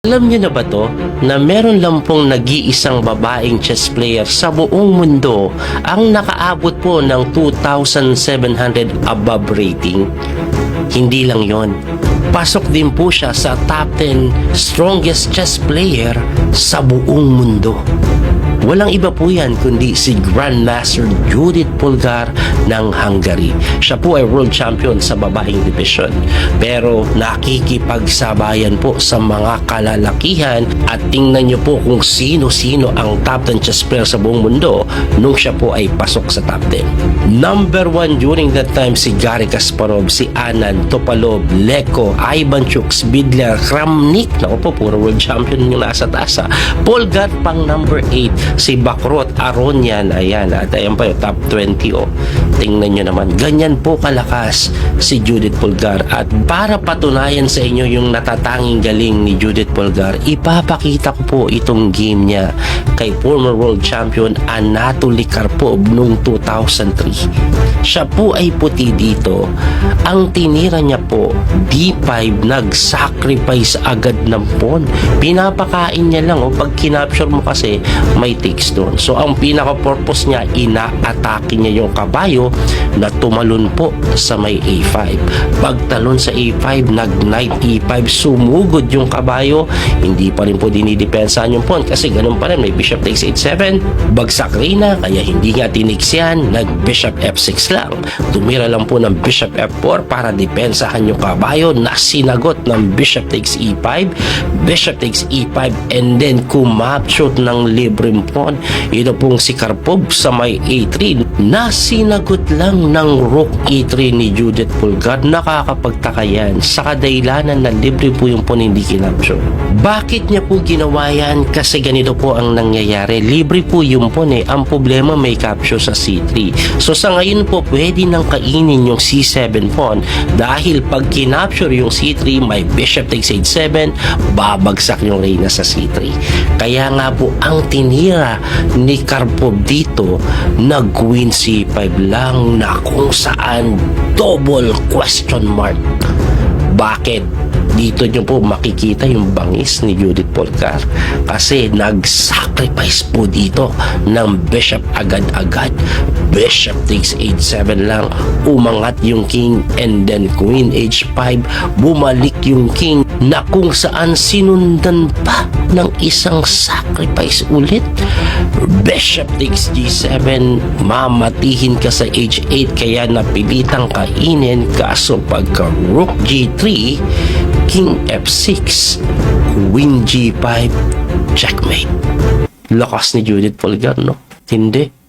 Alam niyo na ba to na meron lang pong nag-iisang babaeng chess player sa buong mundo ang nakaabot po ng 2,700 above rating? Hindi lang yon. Pasok din po siya sa top 10 strongest chess player sa buong mundo. Walang iba po yan kundi si Grandmaster Judith Polgar ng Hungary. Siya po ay world champion sa babaeng division. Pero nakikipagsabayan po sa mga kalalakihan at tingnan nyo po kung sino-sino ang top 10 chess player sa buong mundo nung siya po ay pasok sa top 10. Number 1 during that time si Garry Kasparov, si Anand, Topalov, Leko, Ivan Chuk, Svidler, Kramnik. Naku po, puro world champion yung nasa tasa. Polgar pang number 8. Si Bakrot, Aronian, ayan, at ayan pa yung top 20, oh. Tingnan nyo naman, ganyan po kalakas si Judith Polgar. At para patunayan sa inyo yung natatanging galing ni Judith Polgar, ipapakita ko po itong game niya kay former world champion Anatoly Karpov noong 2003. Siya po ay puti dito. Ang tinira niya po, D5, nag-sacrifice agad ng pawn. Pinapakain niya lang, oh. Pag kinapture mo kasi, may takes doon. So, ang pinaka-purpose niya, ina-atake niya yung kabayo na tumalon po sa may A5. Pagtalon sa A5, nag-knight E5, sumugod yung kabayo, hindi pa rin po dinidepensahan yung pawn kasi ganun pa rin, may bishop takes H7, bagsak rin na, kaya hindi nga tiniks yan, nag-bishop F6 lang. Tumira lang po ng bishop F4 para depensahan yung kabayo na sinagot ng bishop takes E5, bishop takes E5, and then kumapshot ng libreng pawn. Ito pong si Karpov sa may A3 na sinagot lang ng rook E3 ni Judith Polgar. Nakakapagtaka yan sa kadahilanan na libre po yung pawn, hindi kinapshot. Bakit niya po ginawa yan? Kasi ganito po ang nangyayari, libre po yung pawn eh. Ang problema may capture sa C3. So sa ngayon po pwede nang kainin yung C7 pawn dahil pag kinapture yung C3, may bishop takes H7, babagsak yung reyna sa C3. Kaya nga po ang tinira ni Karpov dito, nag-queen C5 lang na kung saan double question mark. Bakit? Dito nyo po makikita yung bangis ni Judith Polgar kasi nag-sacrifice po dito ng bishop agad-agad. Bishop takes H7 lang, umangat yung king, and then queen H5, bumalik yung king na kung saan sinundan pa ng isang sacrifice ulit. Bishop takes G7, mamatihin ka sa H8 kaya napilitang kainin, kaso pagka rook G3, king F6, queen G5, checkmate. Lakas ni Judith Polgar, no? Hindi.